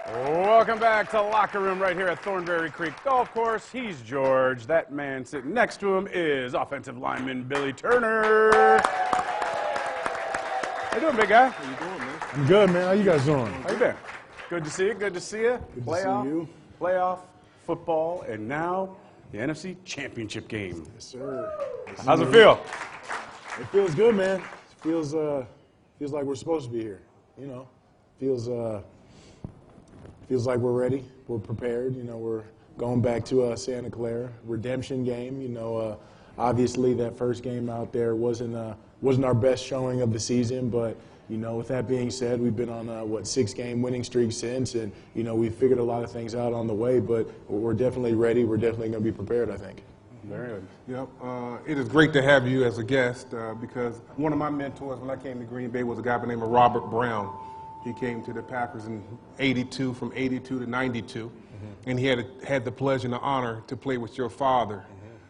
Welcome back to Locker Room right here at Thornberry Creek Golf Course. He's George. That man sitting next to him is offensive lineman Billy Turner. How you doing, big guy? How you doing, man? I'm good, man. How you guys doing? How you been? Good to see you. Good to see you. Good to see you. Playoff football, and now the NFC Championship game. Yes, sir. How's it feel? It feels good, man. It feels like we're supposed to be here. You know, feels like we're ready. We're prepared. You know, we're going back to Santa Clara redemption game. You know, obviously that first game out there wasn't our best showing of the season, but you know, with that being said, we've been on a 6-game winning streak since, and you know, we've figured a lot of things out on the way. But we're definitely ready. We're definitely going to be prepared, I think. Very good. Yep. It is great to have you as a guest because one of my mentors when I came to Green Bay was a guy by the name of Robert Brown. He came to the Packers in '82, from '82 to '92, and he had the pleasure and the honor to play with your father.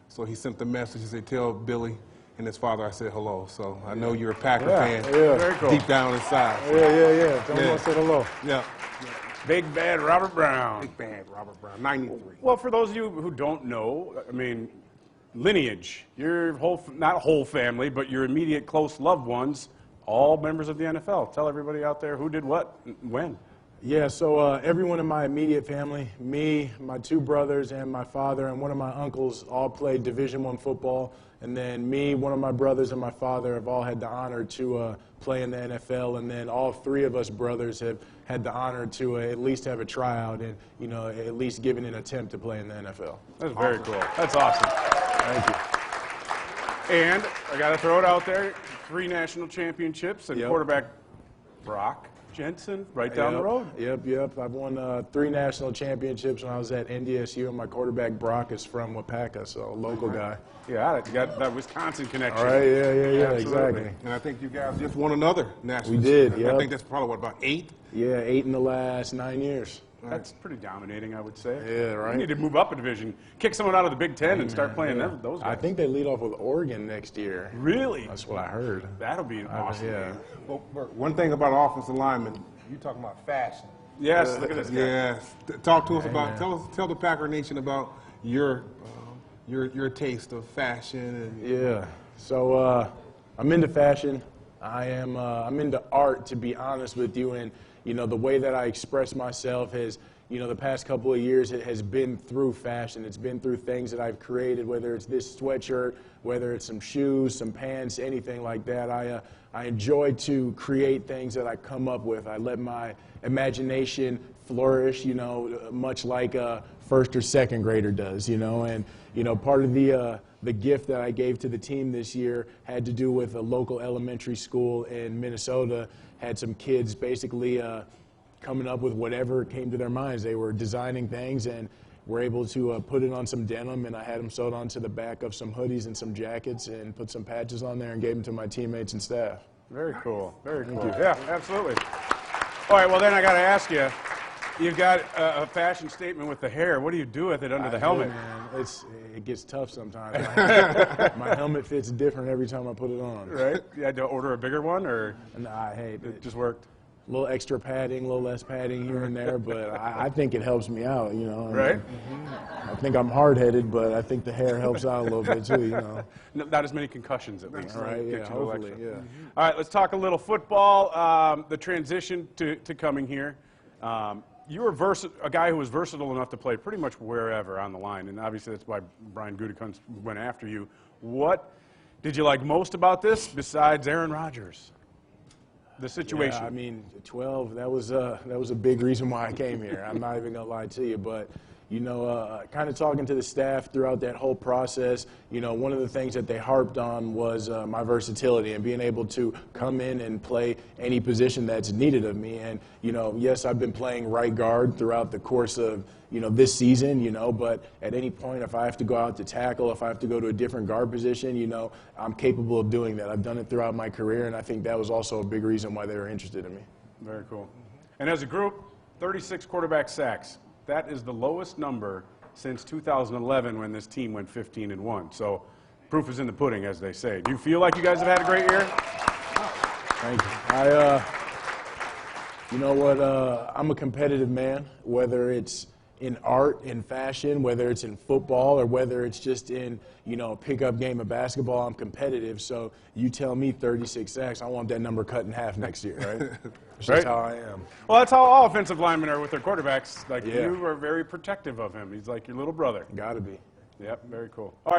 So he sent the message. He said, "Tell Billy and his father I said hello." So I know you're a Packer fan, Very cool. deep down inside. Yeah. Tell me I said hello. Yeah. Big bad Robert Brown. Big bad Robert Brown, '93. Well, for those of you who don't know, I mean, lineage, your whole, not whole family, but your immediate close loved ones, all members of the NFL. Tell everybody out there who did what, when. Yeah, so everyone in my immediate family, me, my 2 brothers, and my father, and one of my uncles all played Division I football. And then me, one of my brothers, and my father have all had the honor to play in the NFL. And then all 3 of us brothers have had the honor to at least have a tryout and, you know, at least given an attempt to play in the NFL. That's very cool. That's awesome. Thank you. And I got to throw it out there, 3 national championships, and Yep. quarterback Brock Jensen right down the road. Yep. I've won 3 national championships when I was at NDSU, and my quarterback Brock is from Wapaka, so a local guy. Yeah, you got that Wisconsin connection. All right, yeah, Absolutely. exactly. And I think you guys just won another national. We did, championship. I yep. think that's probably what, about 8? Yeah, 8 in the last 9 years. That's pretty dominating, I would say. Yeah, right. You need to move up a division, kick someone out of the Big Ten, and start playing those guys. I think they lead off with Oregon next year. Really? That's what I heard. That'll be awesome. Yeah. Well, Bert, one thing about offensive linemen, you talking about fashion. Yes, look at this guy. Yes. Talk to us about, tell the Packer Nation about your taste of fashion. And Yeah. So I'm into fashion. I'm into art, to be honest with you, and you know, the way that I express myself has, you know, the past couple of years it has been through fashion. It's been through things that I've created, whether it's this sweatshirt, whether it's some shoes, some pants, anything like that. I enjoy to create things that I come up with. I let my imagination flourish, you know, much like a first or second grader does, you know. And, you know, part of the gift that I gave to the team this year had to do with a local elementary school in Minnesota. Had some kids basically coming up with whatever came to their minds. They were designing things and were able to put it on some denim, and I had them sewed onto the back of some hoodies and some jackets and put some patches on there and gave them to my teammates and staff. Very cool. Very cool. Yeah, absolutely. All right, well, then I got to ask you, you've got a fashion statement with the hair. What do you do with it under the helmet? Man, it gets tough sometimes. My helmet fits different every time I put it on. Right? You had to order a bigger one, or Nah, hey, it just worked? a little extra padding, a little less padding here and there, but I think it helps me out, you know. Right? I think I'm hard-headed, but I think the hair helps out a little bit too, you know. Not as many concussions, at least. All right, Get yeah, you a little hopefully, extra. yeah. All right, let's talk a little football. The transition to coming here. You were a guy who was versatile enough to play pretty much wherever on the line, and obviously that's why Brian Gutekunst went after you. What did you like most about this besides Aaron Rodgers? The situation. Yeah, I mean, 12, that was a big reason why I came here. I'm not even going to lie to you, but, you know, kind of talking to the staff throughout that whole process, you know, one of the things that they harped on was my versatility and being able to come in and play any position that's needed of me. And, you know, yes, I've been playing right guard throughout the course of, you know, this season, you know, but at any point, if I have to go out to tackle, if I have to go to a different guard position, you know, I'm capable of doing that. I've done it throughout my career, and I think that was also a big reason why they were interested in me. Very cool. And as a group, 36 quarterback sacks. That is the lowest number since 2011 when this team went 15-1. So proof is in the pudding, as they say. Do you feel like you guys have had a great year? Thank you. You know what? I'm a competitive man, whether it's in art, in fashion, whether it's in football, or whether it's just in, a pickup game of basketball. I'm competitive. So you tell me 36 sacks, I want that number cut in half next year, right? That's Right. just how I am. Well, that's how all offensive linemen are with their quarterbacks. Like, Yeah. you are very protective of him. He's like your little brother. Gotta be. Yep, very cool. All right.